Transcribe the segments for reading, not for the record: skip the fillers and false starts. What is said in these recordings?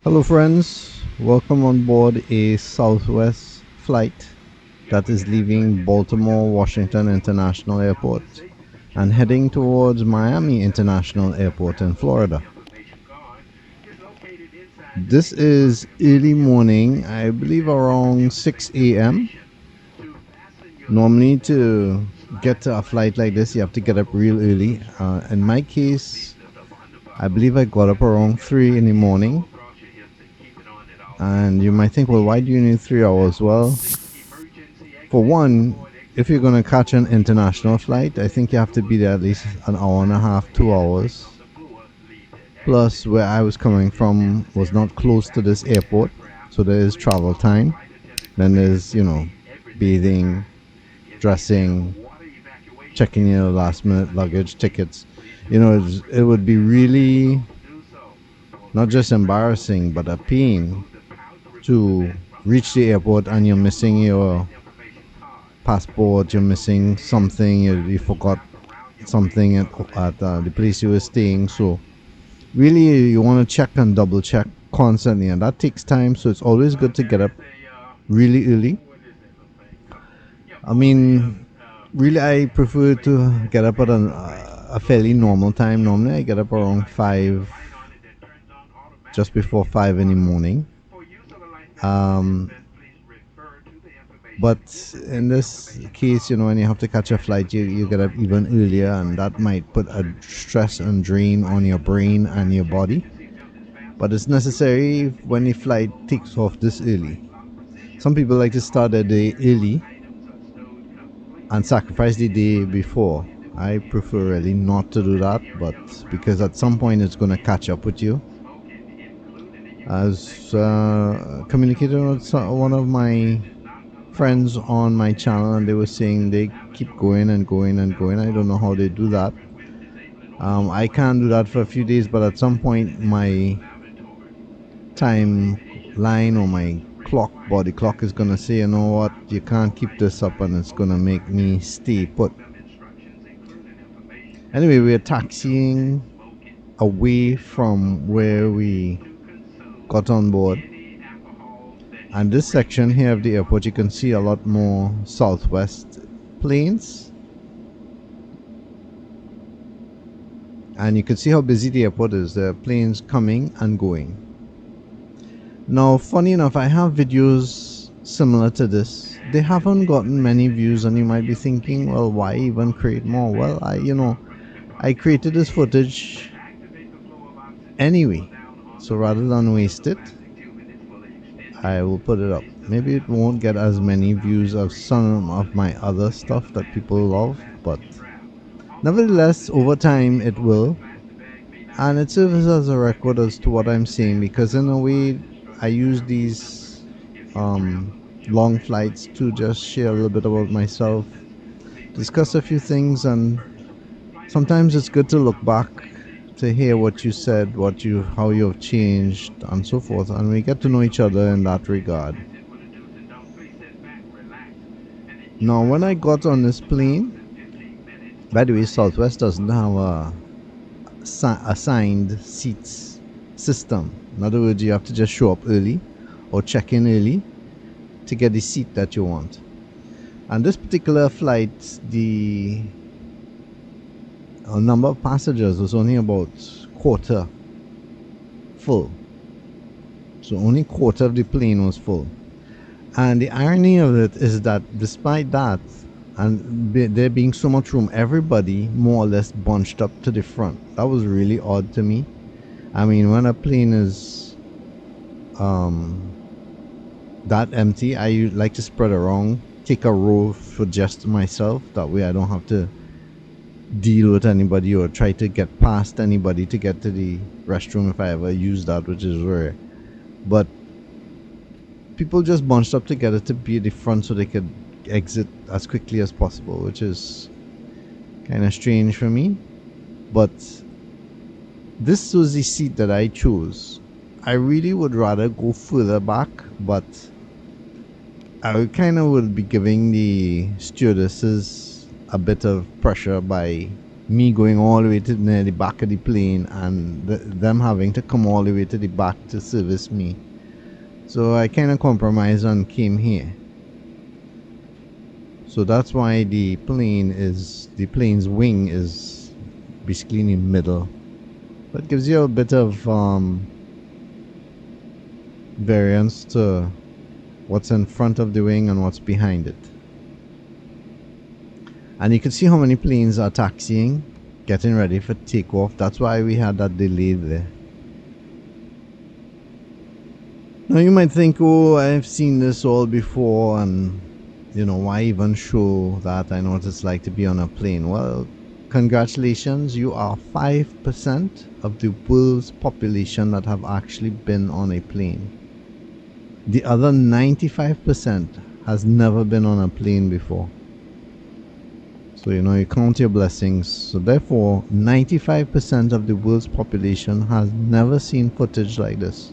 Hello, friends. Welcome on board a Southwest flight that is leaving Baltimore Washington International Airport and heading towards Miami International Airport in Florida. This is early morning, I believe around 6 a.m. Normally, to get to a flight like this, you have to get up real early. In my case, I believe I got up around 3 in the morning. And you might think, well, why do you need 3 hours? Well, for one, if you're going to catch an international flight, I think you have to be there at least an hour and a half, 2 hours. Plus, where I was coming from was not close to this airport, so there is travel time. Then there's, bathing, dressing, checking your last minute luggage, tickets. It would be really not just embarrassing, but a pain to reach the airport and you're missing your passport, you're missing something, you forgot something at the place you were staying. So really, you want to check and double check constantly, and that takes time. So it's always good to get up really early. I mean, really, I prefer to get up at a fairly normal time. Normally, I get up around 5, just before 5 in the morning. Um, But in this case, when you have to catch a flight, you get up even earlier, and that might put a stress and drain on your brain and your body. But it's necessary when the flight takes off this early. Some people like to start their day early and sacrifice the day before. I prefer really not to do that, but because at some point it's going to catch up with you. As communicated with one of my friends on my channel, and they were saying they keep going and going and going. I don't know how they do that. I can't do that for a few days, but at some point my timeline or my body clock is gonna say, you know what, you can't keep this up, and it's gonna make me stay put. Anyway, we're taxiing away from where we got on board. And this section here of the airport, you can see a lot more Southwest planes. And you can see how busy the airport is. There are planes coming and going. Now, funny enough, I have videos similar to this. They haven't gotten many views, and you might be thinking, well, why even create more? Well, I created this footage anyway. So rather than waste it, I will put it up. Maybe it won't get as many views as some of my other stuff that people love, but nevertheless, over time it will. And it serves as a record as to what I'm saying, because in a way, I use these long flights to just share a little bit about myself, discuss a few things, and sometimes it's good to look back to hear what you said, how you've changed, and so forth, and we get to know each other in that regard. Now, when I got on this plane, by the way, Southwest doesn't have a assigned seats system. In other words, you have to just show up early or check in early to get the seat that you want. And this particular flight, the number of passengers was only about quarter full. So only quarter of the plane was full. And the irony of it is that despite that, and there being so much room, everybody more or less bunched up to the front. That was really odd to me. I mean, when a plane is that empty, I like to spread around, take a row for just myself. That way I don't have to deal with anybody or try to get past anybody to get to the restroom if I ever use that, which is rare. But people just bunched up together to be at the front so they could exit as quickly as possible, which is kind of strange for me. But this was the seat that I chose. I really would rather go further back, but I kind of would be giving the stewardesses a bit of pressure by me going all the way to near the back of the plane and them having to come all the way to the back to service me. So I kind of compromised and came here. So that's why the plane's wing is basically in the middle. That gives you a bit of variance to what's in front of the wing and what's behind it. And you can see how many planes are taxiing, getting ready for takeoff. That's why we had that delay there. Now you might think, oh, I've seen this all before, and why even show that? I know what it's like to be on a plane. Well, congratulations, you are 5% of the world's population that have actually been on a plane. The other 95% has never been on a plane before. So you count your blessings. So therefore 95% of the world's population has never seen footage like this,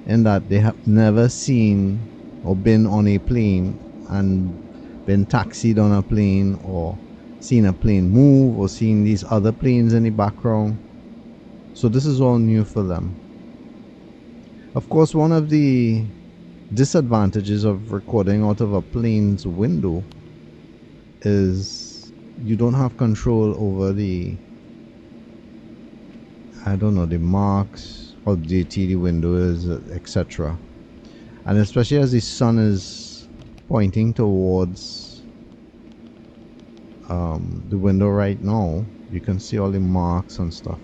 in that they have never seen or been on a plane and been taxied on a plane, or seen a plane move, or seen these other planes in the background. So this is all new for them. Of course, one of the disadvantages of recording out of a plane's window is you don't have control over the marks, how dirty the window is, etc. And especially as the sun is pointing towards the window right now, you can see all the marks and stuff.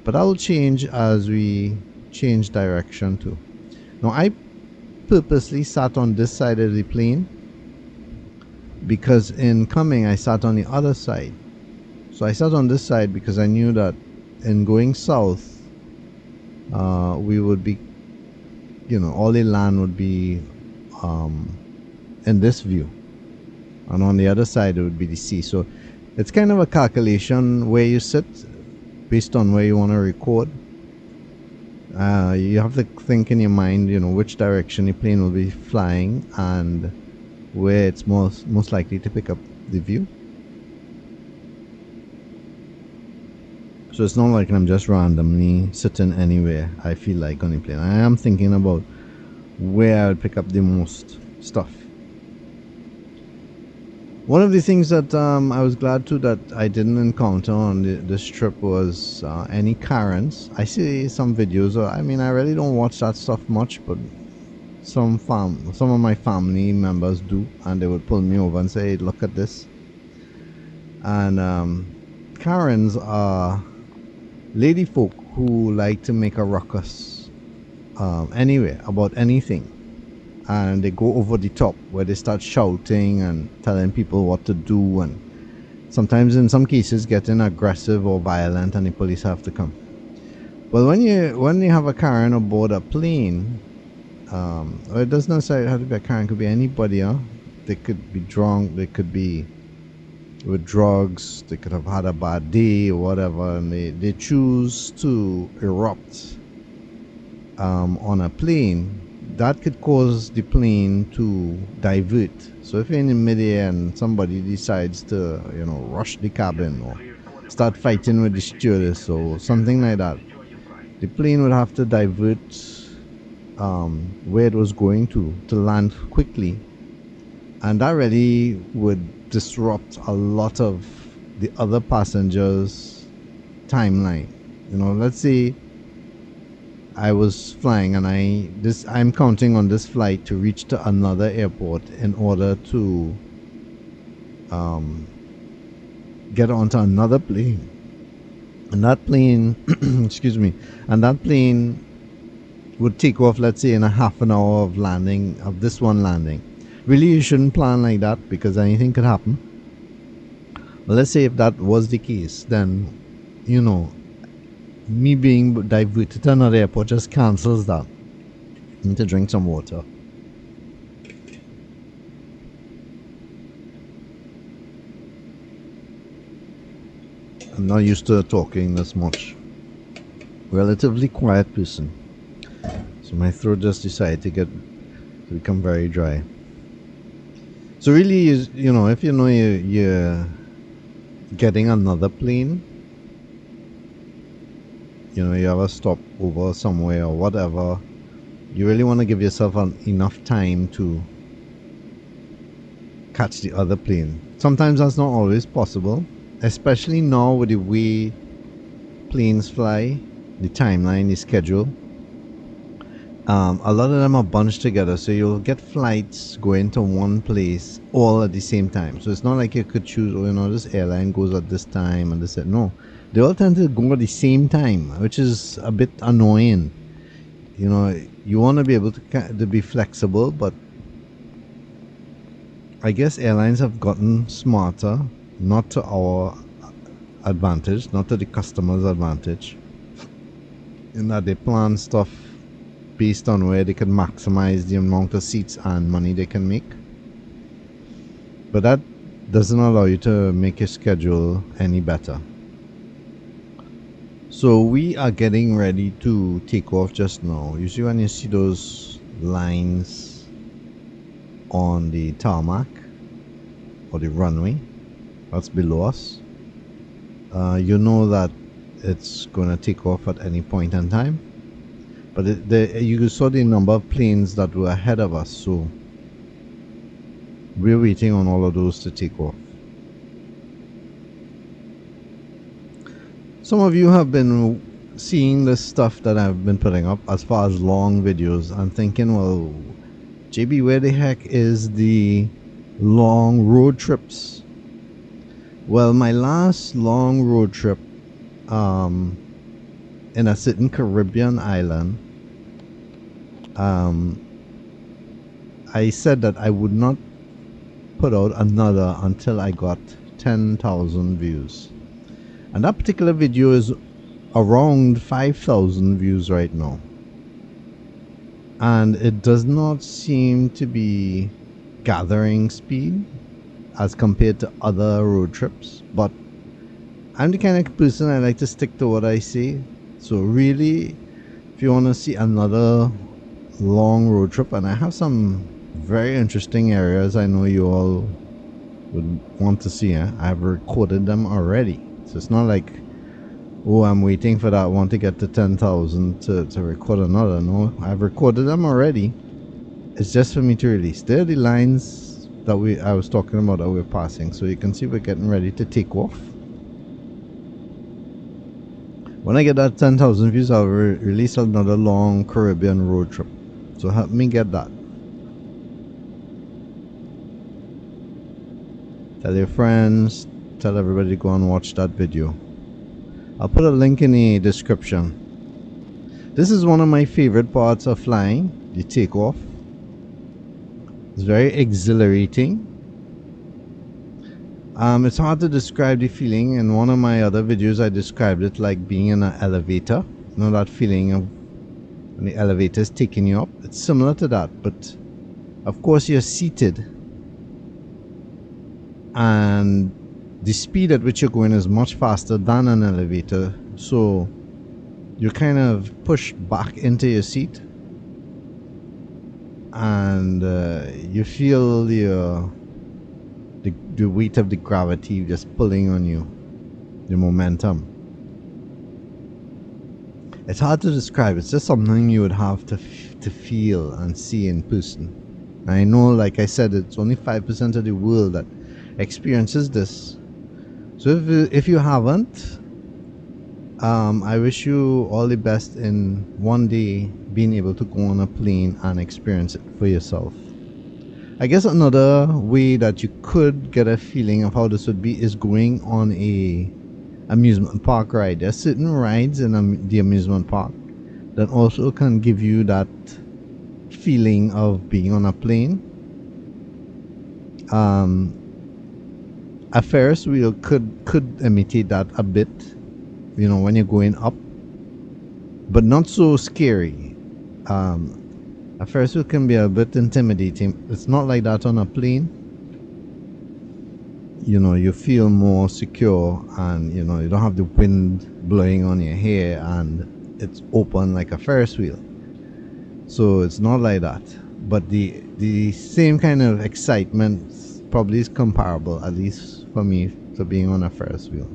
But that will change as we change direction too. Now I purposely sat on this side of the plane because in coming I sat on the other side. So I sat on this side because I knew that in going south, we would be, all the land would be in this view, and on the other side it would be the sea. So it's kind of a calculation where you sit based on where you want to record. You have to think in your mind, which direction the plane will be flying and where it's most likely to pick up the view. So it's not like I'm just randomly sitting anywhere I feel like on the plane. I am thinking about where I'll pick up the most stuff. One of the things that I was glad to that I didn't encounter on this trip was any Karens. I see some videos. I really don't watch that stuff much, but some of my family members do, and they would pull me over and say, "Look at this." And Karens are lady folk who like to make a ruckus anywhere about anything, and they go over the top where they start shouting and telling people what to do, and sometimes in some cases getting aggressive or violent, and the police have to come. Well, when you have a Karen aboard a plane, or it doesn't necessarily have to be a Karen, it could be anybody. They could be drunk, they could be with drugs, they could have had a bad day or whatever, and they choose to erupt on a plane. That could cause the plane to divert. So if you're in the midair and somebody decides to rush the cabin or start fighting with the stewardess or something like that, the plane would have to divert where it was going to land quickly, and that really would disrupt a lot of the other passengers' timeline. Let's say I was flying and I'm counting on this flight to reach to another airport in order to get onto another plane, and that plane excuse me, and that plane would take off, let's say, in a half an hour of landing, of this one landing. Really, you shouldn't plan like that because anything could happen. But let's say if that was the case, then me being diverted to another airport just cancels that. I need to drink some water. I'm not used to talking this much. Relatively quiet person, so my throat just decided to become very dry. So really, if getting another plane, you have a stop over somewhere or whatever, you really want to give yourself enough time to catch the other plane. Sometimes that's not always possible, especially now with the way planes fly, the timeline, the schedule. A lot of them are bunched together, so you'll get flights going to one place all at the same time. So it's not like you could choose, oh, this airline goes at this time and this. No, they all tend to go at the same time, which is a bit annoying. You want to be able to be flexible, but I guess airlines have gotten smarter, not to our advantage, not to the customer's advantage, in that they plan stuff based on where they can maximize the amount of seats and money they can make. But that doesn't allow you to make your schedule any better. So we are getting ready to take off just now. Usually when you see those lines on the tarmac or the runway that's below us, you know that it's going to take off at any point in time. But you saw the number of planes that were ahead of us, so we're waiting on all of those to take off. Some of you have been seeing this stuff that I've been putting up as far as long videos and thinking, well, JB, where the heck is the long road trips? Well, my last long road trip in a certain Caribbean island, I said that I would not put out another until I got 10,000 views. And that particular video is around 5,000 views right now. And it does not seem to be gathering speed as compared to other road trips. But I'm the kind of person I like to stick to what I say. So really, if you want to see another long road trip, and I have some very interesting areas I know you all would want to see. I've recorded them already. So it's not like, oh, I'm waiting for that one to get to 10,000 to record another. No, I've recorded them already. It's just for me to release. They're the lines that I was talking about that we're passing. So you can see we're getting ready to take off. When I get that 10,000 views, I'll release another long Caribbean road trip. So help me get that. Tell your friends, tell everybody to go and watch that video. I'll put a link in the description. This is one of my favorite parts of flying, the takeoff. It's very exhilarating. It's hard to describe the feeling. In one of my other videos, I described it like being in an elevator. You know that feeling of when the elevator is taking you up? It's similar to that, but of course you're seated. And the speed at which you're going is much faster than an elevator. So you're kind of pushed back into your seat. And you feel the weight of the gravity just pulling on you, the momentum. It's hard to describe. It's just something you would have to feel and see in person. I know, like I said, it's only 5% of the world that experiences this. So if you haven't, I wish you all the best in one day being able to go on a plane and experience it for yourself. I guess another way that you could get a feeling of how this would be is going on a amusement park ride. There are certain rides in the amusement park that also can give you that feeling of being on a plane. A Ferris wheel could imitate that a bit, when you're going up, but not so scary. A Ferris wheel can be a bit intimidating. It's not like that on a plane. You feel more secure, and you don't have the wind blowing on your hair, and it's open like a Ferris wheel. So it's not like that, but the same kind of excitement probably is comparable, at least for me, to being on a Ferris wheel.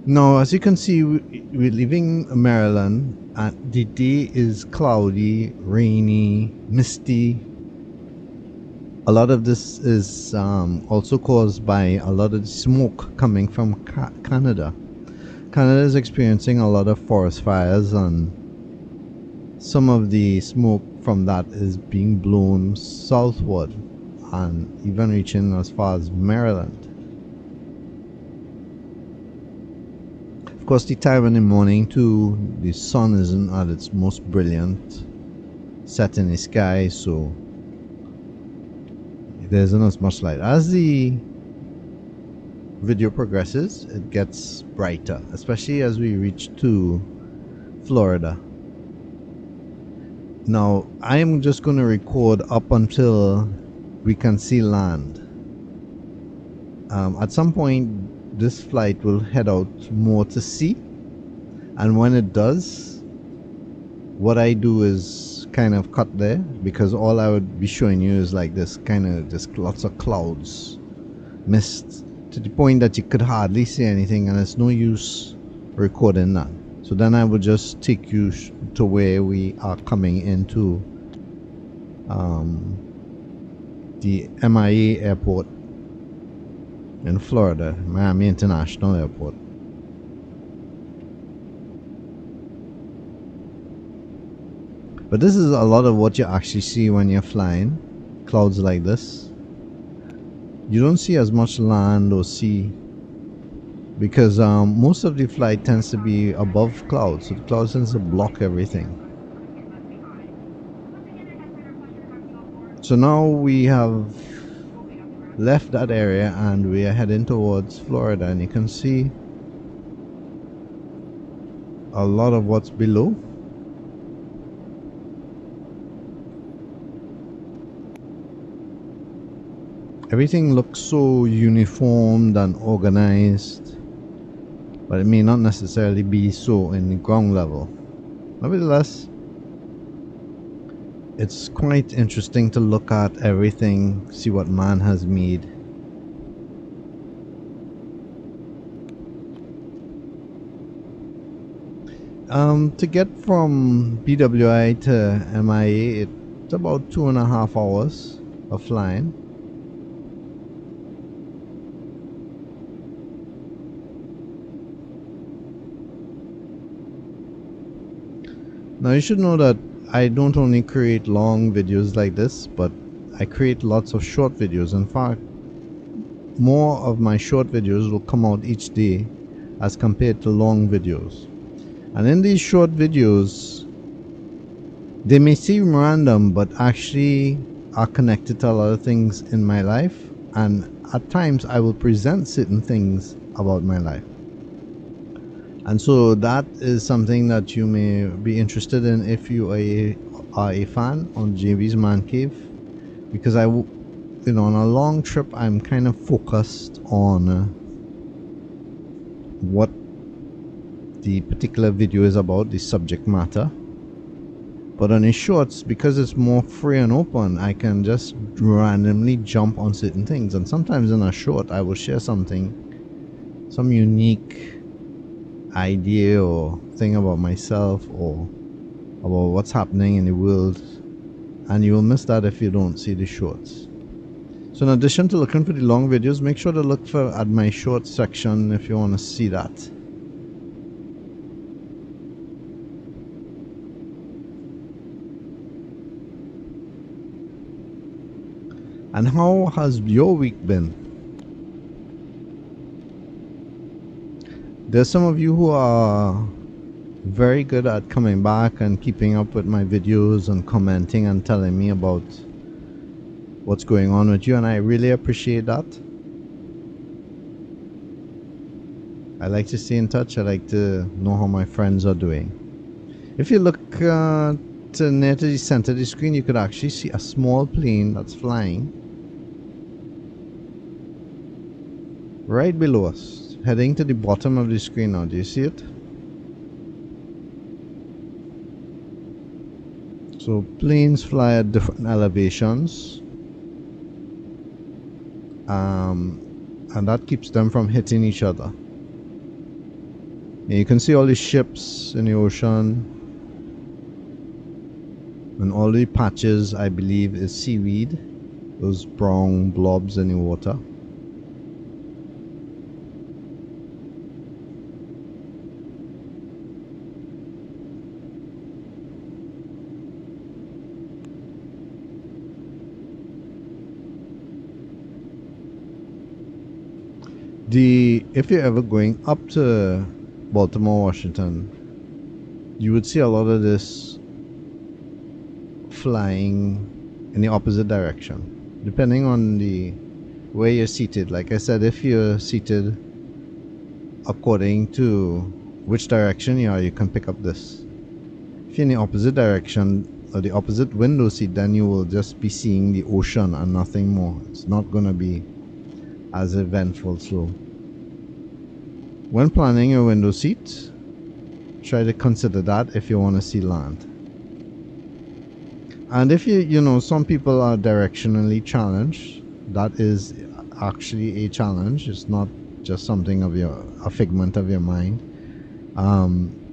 Now, as you can see, we're leaving Maryland, and the day is cloudy, rainy, misty. A lot of this is also caused by a lot of smoke coming from Canada. Canada is experiencing a lot of forest fires, and some of the smoke from that is being blown southward and even reaching as far as Maryland. Of course, the time in the morning too, the sun isn't at its most brilliant, set in the sky, so there isn't as much light. As the video progresses, it gets brighter, especially as we reach to Florida. Now, I am just going to record up until we can see land. At some point, this flight will head out more to sea, and when it does, what I do is kind of cut there, because all I would be showing you is like this kind of just lots of clouds, mist, to the point that you could hardly see anything, and it's no use recording that. So then I would just take you to where we are coming into the MIA airport in Florida, Miami International Airport. But this is a lot of what you actually see when you're flying, clouds like this. You don't see as much land or sea, because most of the flight tends to be above clouds, so the clouds tends to block everything. So now we have left that area and we are heading towards Florida, and you can see a lot of what's below. Everything looks so uniformed and organized, but it may not necessarily be so in the ground level. Nevertheless, it's quite interesting to look at everything, see what man has made. To get from BWI to MIA, it's about 2.5 hours of flying. Now you should know that I don't only create long videos like this, but I create lots of short videos. In fact, more of my short videos will come out each day as compared to long videos. And in these short videos, they may seem random, but actually are connected to a lot of things in my life. And at times I will present certain things about my life. And so that is something that you may be interested in if you are a fan on JB's Man Cave, because on a long trip I'm kind of focused on what the particular video is about, the subject matter. But on the shorts, because it's more free and open, I can just randomly jump on certain things. And sometimes in a short I will share something, some unique idea or thing about myself or about what's happening in the world, and you will miss that if you don't see the shorts. So in addition to looking for the long videos, make sure to look at my short section if you want to see that. And how has your week been? There's some of you who are very good at coming back and keeping up with my videos and commenting and telling me about what's going on with you, and I really appreciate that. I like to stay in touch. I like to know how my friends are doing. If you look near to the center of the screen, you could actually see a small plane that's flying right below us, heading to the bottom of the screen now. Do you see it? So planes fly at different elevations. and that keeps them from hitting each other. And you can see all these ships in the ocean, and all the patches, I believe, is seaweed, those brown blobs in the water. If you're ever going up to Baltimore, Washington, you would see a lot of this flying in the opposite direction, depending on the where you're seated. Like I said, if you're seated according to which direction you are, you can pick up this. If you're in the opposite direction or the opposite window seat, then you will just be seeing the ocean and nothing more. It's not going to be as eventful. So when planning your window seat, try to consider that if you want to see land. And if some people are directionally challenged, that is actually a challenge. It's not just something of a figment of your mind.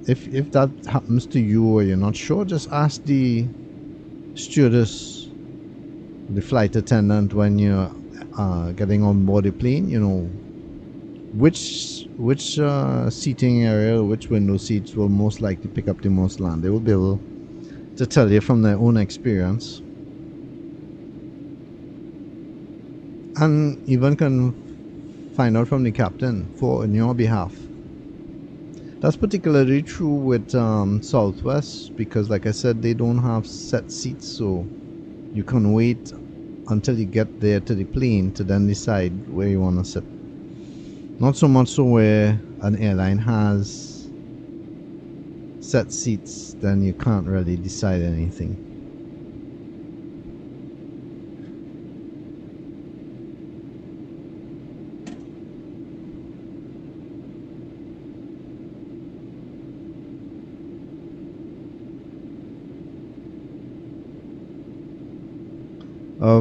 If that happens to you or you're not sure, just ask the stewardess, the flight attendant, when you're getting on board the plane, which seating area, which window seats will most likely pick up the most land. They will be able to tell you from their own experience, and even can find out from the captain on your behalf. That's particularly true with Southwest, because like I said, they don't have set seats, so you can wait until you get there to the plane to then decide where you want to sit. Not so much so where an airline has set seats, then you can't really decide anything.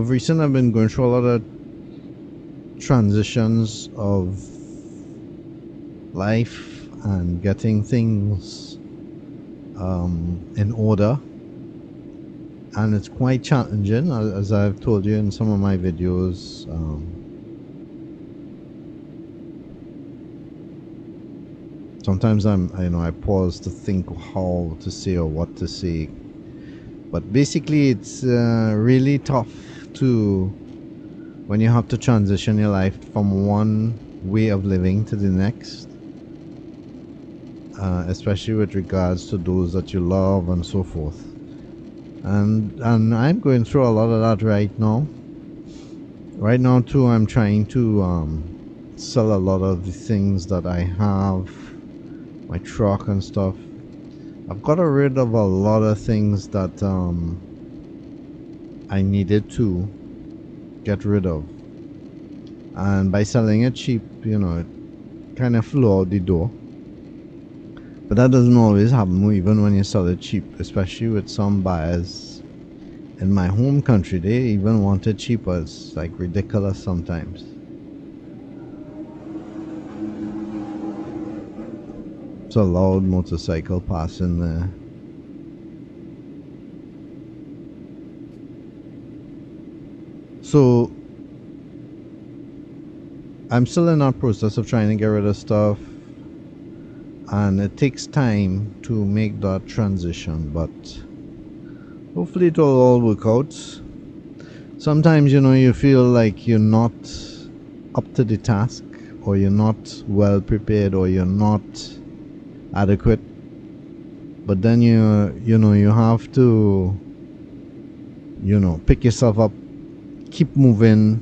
Recently, I've been going through a lot of transitions of life and getting things in order, and it's quite challenging, as I've told you in some of my videos. Sometimes I pause to think how to say or what to say, but basically it's really tough when you have to transition your life from one way of living to the next, especially with regards to those that you love and so forth. And I'm going through a lot of that right now. Right now too, I'm trying to sell a lot of the things that I have, my truck and stuff. I've got rid of a lot of things that I needed to get rid of, and by selling it cheap, it kind of flew out the door. But that doesn't always happen, even when you sell it cheap, especially with some buyers in my home country. They even want it cheaper. It's like ridiculous sometimes. It's a loud motorcycle passing there. So I'm still in that process of trying to get rid of stuff, and it takes time to make that transition, but hopefully it will all work out. Sometimes you feel like you're not up to the task, or you're not well prepared, or you're not adequate, but then you have to pick yourself up, keep moving,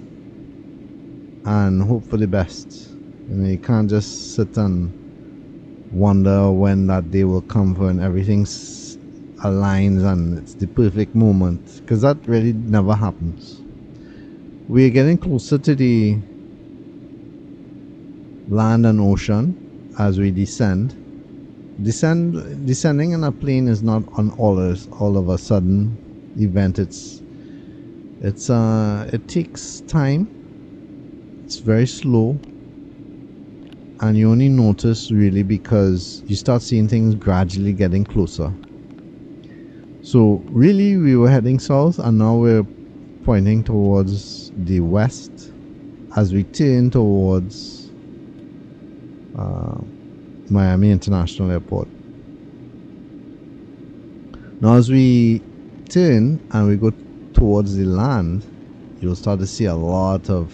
and hope for the best. You can't just sit and wonder when that day will come when everything aligns and it's the perfect moment, because that really never happens. We're getting closer to the land and ocean as we descending in a plane is not an all of a sudden event. It takes time. it's very slow, and you only notice really because you start seeing things gradually getting closer. So really, we were heading south, and now we're pointing towards the west as we turn towards uh, Miami International Airport. Now, as we turn and we go towards the land, you'll start to see a lot of,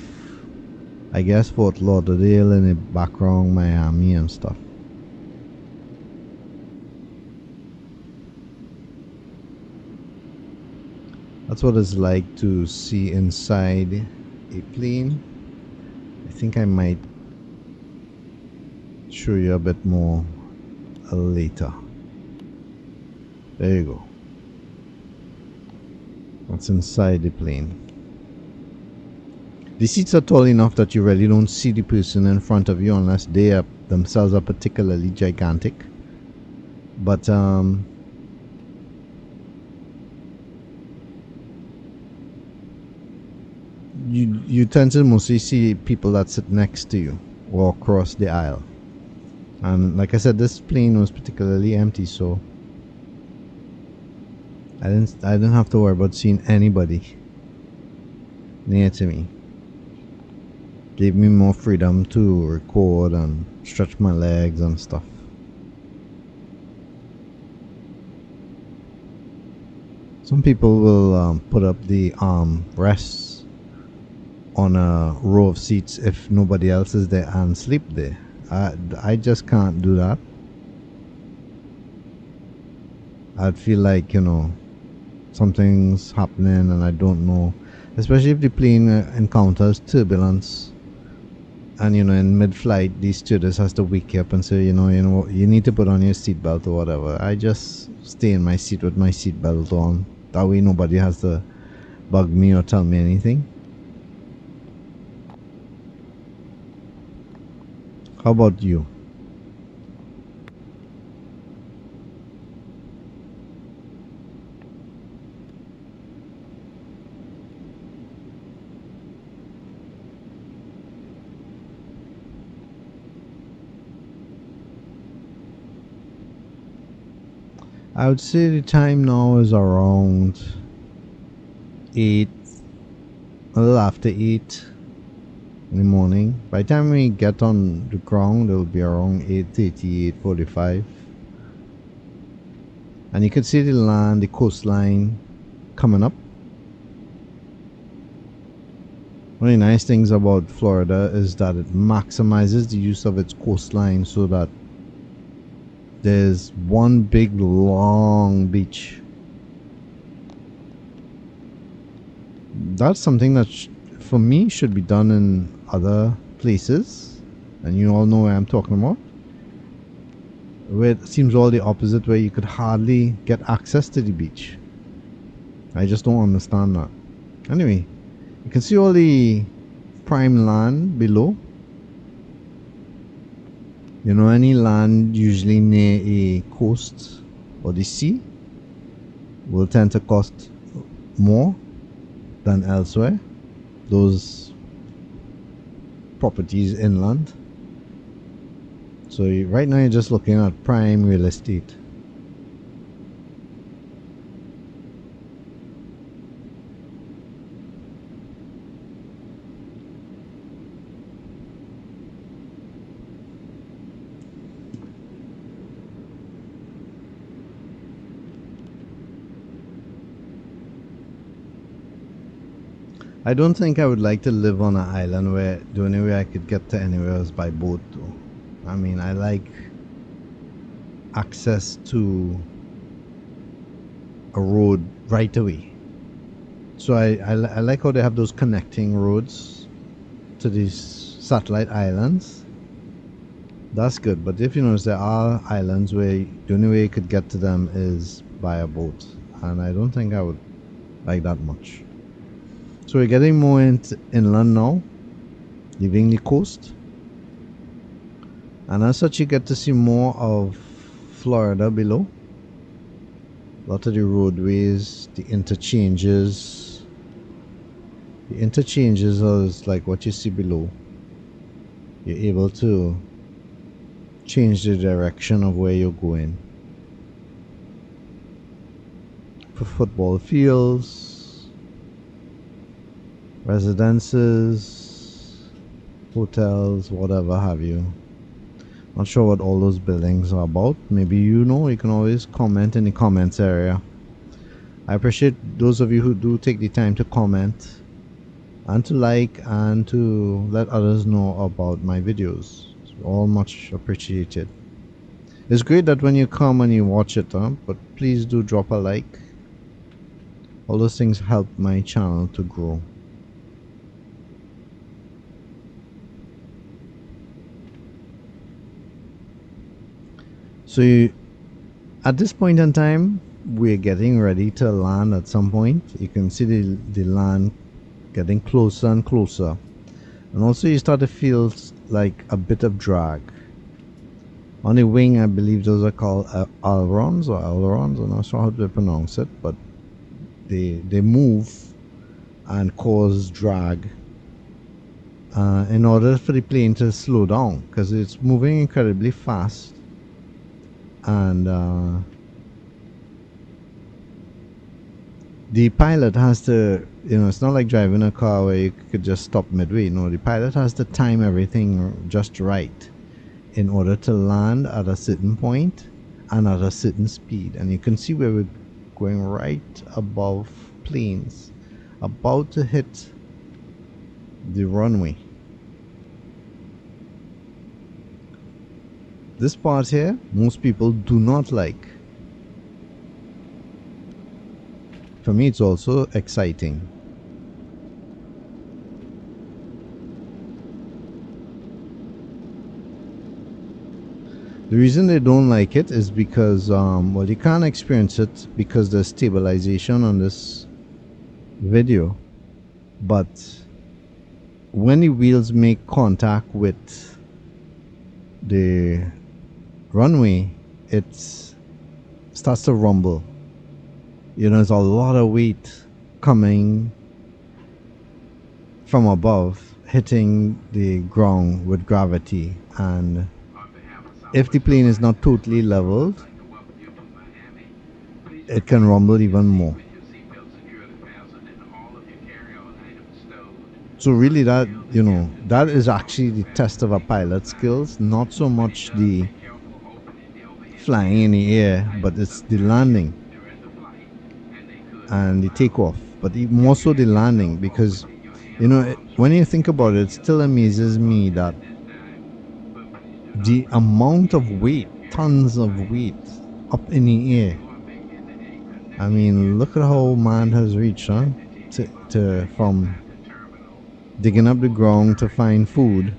I guess, Fort Lauderdale in the background, Miami and stuff. That's what it's like to see inside a plane. I think I might show you a bit more later. There you go. That's inside the plane. The seats are tall enough that you really don't see the person in front of you unless they are themselves are particularly gigantic. But you tend to mostly see people that sit next to you or across the aisle. And like I said, this plane was particularly empty, so I didn't have to worry about seeing anybody near to me. Gave me more freedom to record and stretch my legs and stuff. Some people will put up the rests on a row of seats if nobody else is there and sleep there. I just can't do that. I'd feel like, something's happening and I don't know. Especially if the plane encounters turbulence. And, in mid-flight, the stewardess has to wake you up and say, you need to put on your seatbelt or whatever. I just stay in my seat with my seatbelt on. That way nobody has to bug me or tell me anything. How about you? I would say the time now is around 8, a little after 8 in the morning. By the time we get on the ground, it'll be around 8:30, 8:45. And you can see the land, the coastline coming up. One of the nice things about Florida is that it maximizes the use of its coastline so that there's one big long beach. That's something that for me should be done in other places, and you all know where I'm talking about, where it seems all the opposite, where you could hardly get access to the beach. I just don't understand that. Anyway, you can see all the prime land below. Any land usually near a coast or the sea will tend to cost more than elsewhere. Those properties inland. So right now you're just looking at prime real estate. I don't think I would like to live on an island where the only way I could get to anywhere is by boat though. I mean, I like access to a road right away. So I like how they have those connecting roads to these satellite islands. That's good. But if you notice, there are islands where the only way you could get to them is by a boat. And I don't think I would like that much. So we're getting more inland now, leaving the coast. And as such, you get to see more of Florida below. A lot of the roadways, the interchanges. The interchanges are like what you see below. You're able to change the direction of where you're going. For football fields, residences, hotels, whatever have you. Not sure what all those buildings are about. Maybe you know, you can always comment in the comments area. I appreciate those of you who do take the time to comment and to like and to let others know about my videos. It's all much appreciated. It's great that when you come and you watch it, but please do drop a like. All those things help my channel to grow. So at this point in time, we're getting ready to land at some point. You can see the land getting closer and closer. And also you start to feel like a bit of drag. On the wing, I believe those are called ailerons or ailerons. I'm not sure how to pronounce it, but they move and cause drag in order for the plane to slow down because it's moving incredibly fast. And the pilot has to, it's not like driving a car where you could just stop midway. No, the pilot has to time everything just right in order to land at a certain point and at a certain speed. And you can see where we're going right above planes, about to hit the runway. This part here, most people do not like. For me, it's also exciting. The reason they don't like it is because, well, you can't experience it because there's stabilization on this video. But when the wheels make contact with the runway, it starts to rumble. There's a lot of weight coming from above, hitting the ground with gravity. And if the plane is not totally leveled, it can rumble even more. So really that is actually the test of a pilot's skills, not so much the flying in the air, but it's the landing and the takeoff, but more so the landing, because when you think about it, it still amazes me that the amount of weight, tons of weight up in the air. I mean, look at how man has reached, from digging up the ground to find food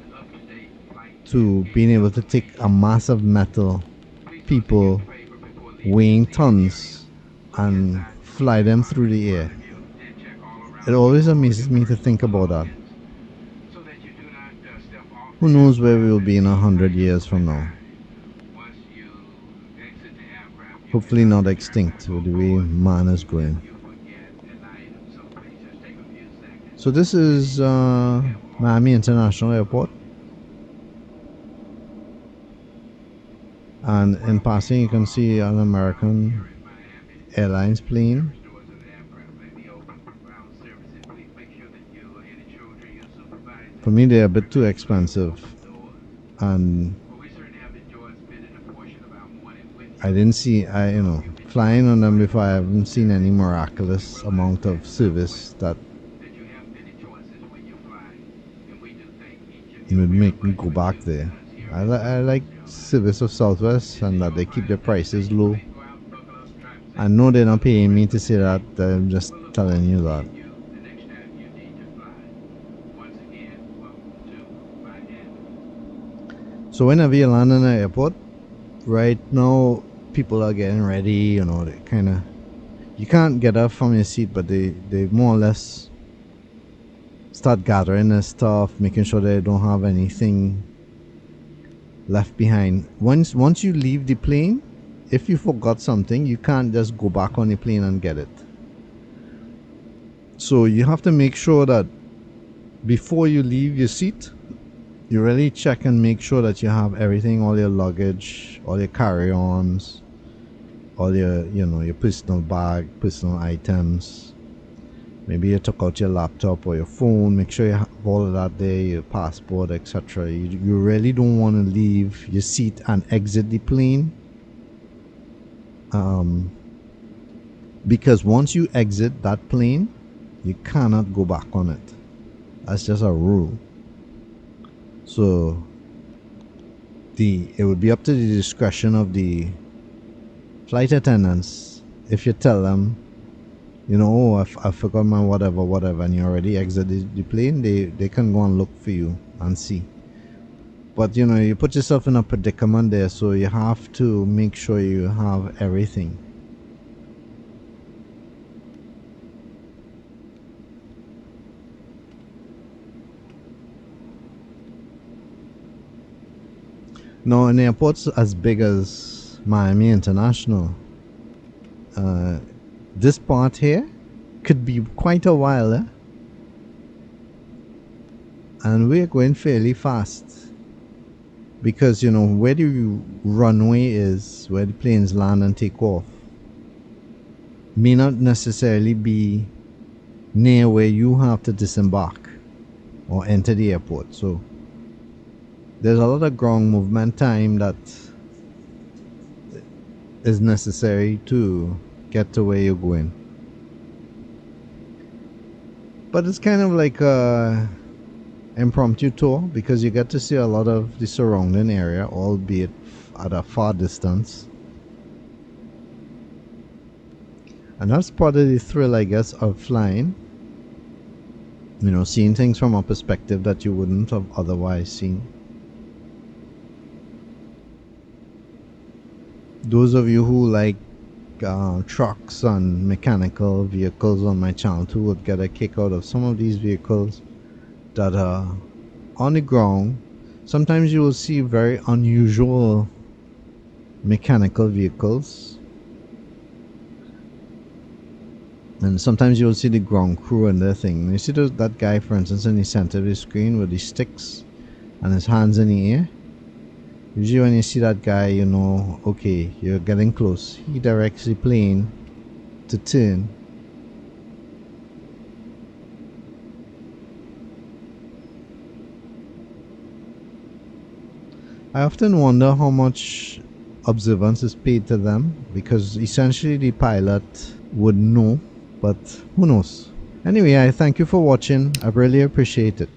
to being able to take a massive metal, people weighing tons, and fly them through the air. It always amazes me to think about that. Who knows where we will be in 100 years from now? Hopefully not extinct with the way man is going. So this is Miami International Airport. And in passing, you can see an American Airlines plane. For me, they're a bit too expensive. And I didn't see, flying on them before, I haven't seen any miraculous amount of service that would make me go back there. I like service of Southwest and that they keep their prices low. I know they're not paying me to say that, I'm just telling you that. So whenever you land in an airport, right now people are getting ready, they kind of, you can't get up from your seat, but they more or less start gathering their stuff, making sure they don't have anything left behind. Once you leave the plane, if you forgot something, you can't just go back on the plane and get it. So you have to make sure that before you leave your seat, You really check and make sure that you have everything, all your luggage, all your carry-ons, all your, your personal bag, personal items. Maybe you took out your laptop or your phone. Make sure you have all of that there, your passport, etc. You really don't want to leave your seat and exit the plane. Because once you exit that plane, you cannot go back on it. That's just a rule. So it would be up to the discretion of the flight attendants. If you tell them, oh, I forgot my whatever, and you already exited the plane, they can go and look for you and see. But you put yourself in a predicament there, so you have to make sure you have everything. Now, in airports as big as Miami International, this part here could be quite a while, and we're going fairly fast because where the runway is, where the planes land and take off, may not necessarily be near where you have to disembark or enter the airport. So there's a lot of ground movement time that is necessary to get to where you're going. But it's kind of like a impromptu tour because you get to see a lot of the surrounding area, albeit at a far distance. And that's part of the thrill, I guess, of flying. Seeing things from a perspective that you wouldn't have otherwise seen. Those of you who like trucks and mechanical vehicles on my channel too would get a kick out of some of these vehicles that are on the ground. Sometimes you will see very unusual mechanical vehicles, and sometimes you will see the ground crew and their thing. You see that guy, for instance, in the center of the screen with the sticks and his hands in the air. Usually when you see that guy, okay, you're getting close. He directs the plane to turn. I often wonder how much observance is paid to them, because essentially the pilot would know, but who knows. Anyway, I thank you for watching. I really appreciate it.